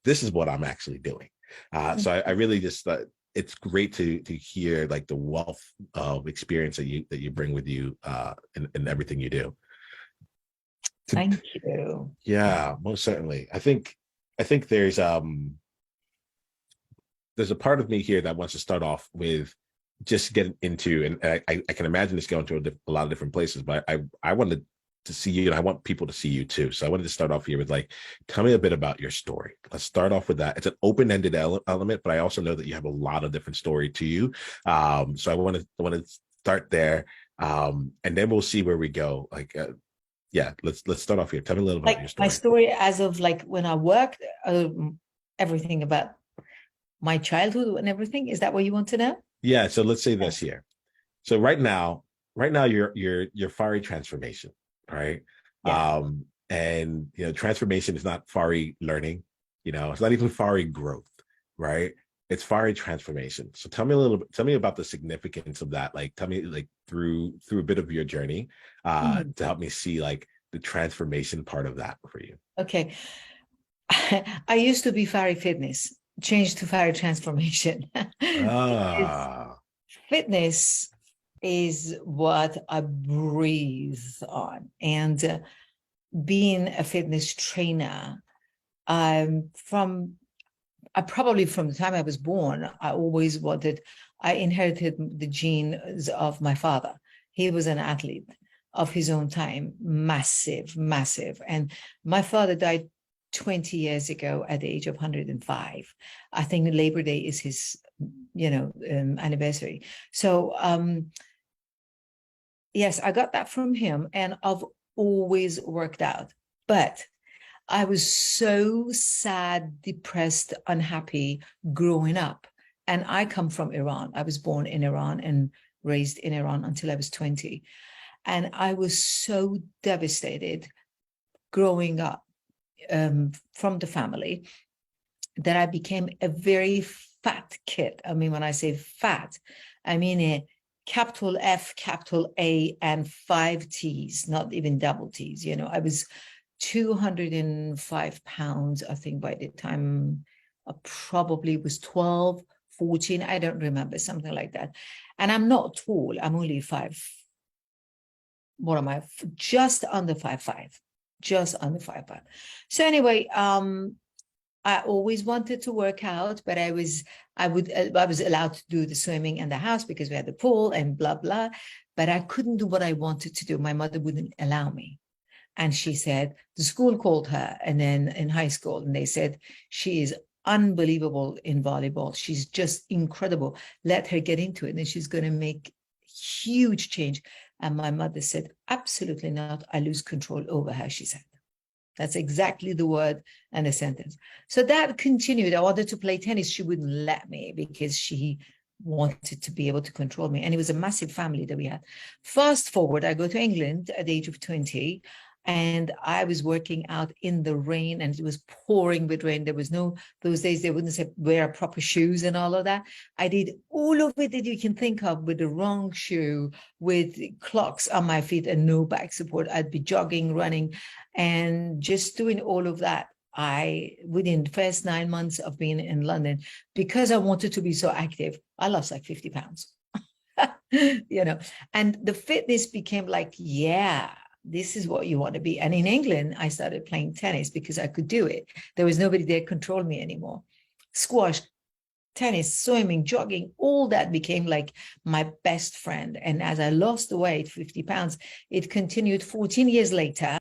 this is what I'm actually doing. So I really just it's great to hear like the wealth of experience that you bring with you in everything you do. Thank you. Yeah, most certainly. I think there's a part of me here that wants to start off with just getting into, and I can imagine this going to a lot of different places, but I wanted to see you, and I want people to see you too. So I wanted to start off here with like, tell me a bit about your story. Let's start off with that. It's an open-ended element, but I also know that you have a lot of different story to you. So I want to start there, and then we'll see where we go. Like, yeah, let's start off here. Tell me a little bit about your My story. story as of like when I worked, everything about my childhood and everything. Is that what you want to know? Yeah. So let's say this here. So right now you're fiery transformation, right? Yeah. And transformation is not fiery learning, it's not even fiery growth, right? It's fiery transformation. So tell me about the significance of that. Like, tell me like through a bit of your journey, to help me see like the transformation part of that for you. Okay. I used to be fiery fitness, changed to fiery transformation. Because Ah, fitness is what I breathe on. And being a fitness trainer, from probably from the time I was born, I inherited the genes of my father. He was an athlete of his own time, massive, massive. And my father died 20 years ago at the age of 105. I think Labor Day is his, anniversary. So, yes, I got that from him, and I've always worked out. But I was so sad, depressed, unhappy growing up. And I come from Iran. I was born in Iran and raised in Iran until I was 20. And I was so devastated growing up, from the family, that I became a very fat kid. I mean, when I say fat, I mean a capital F, capital A, and 5 T's, not even double T's. I was 205 pounds, I think, by the time I probably was 12, 14. I don't remember, something like that. And I'm not tall. I'm only what am I? Just under 5'5", just under 5'5". So anyway, I always wanted to work out, but I was allowed to do the swimming in the house because we had the pool and blah, blah. But I couldn't do what I wanted to do. My mother wouldn't allow me. And she said, the school called her, and then in high school, and they said, she is unbelievable in volleyball. She's just incredible. Let her get into it, and she's going to make huge change. And my mother said, absolutely not. I lose control over her, she said. That's exactly the word and the sentence. So that continued. I wanted to play tennis. She wouldn't let me because she wanted to be able to control me. And it was a massive family that we had. Fast forward, I go to England at the age of 20. And I was working out in the rain, and it was pouring with rain. There was those days they wouldn't say wear proper shoes and all of that. I did all of it that you can think of with the wrong shoe, with clocks on my feet and no back support. I'd be jogging, running, and just doing all of that. Within the first 9 months of being in London, because I wanted to be so active, I lost like 50 pounds. And the fitness became like, yeah, this is what you want to be. And in England, I started playing tennis because I could do it. There was nobody there to control me anymore. Squash, tennis, swimming, jogging, all that became like my best friend. And as I lost the weight, 50 pounds, it continued 14 years later.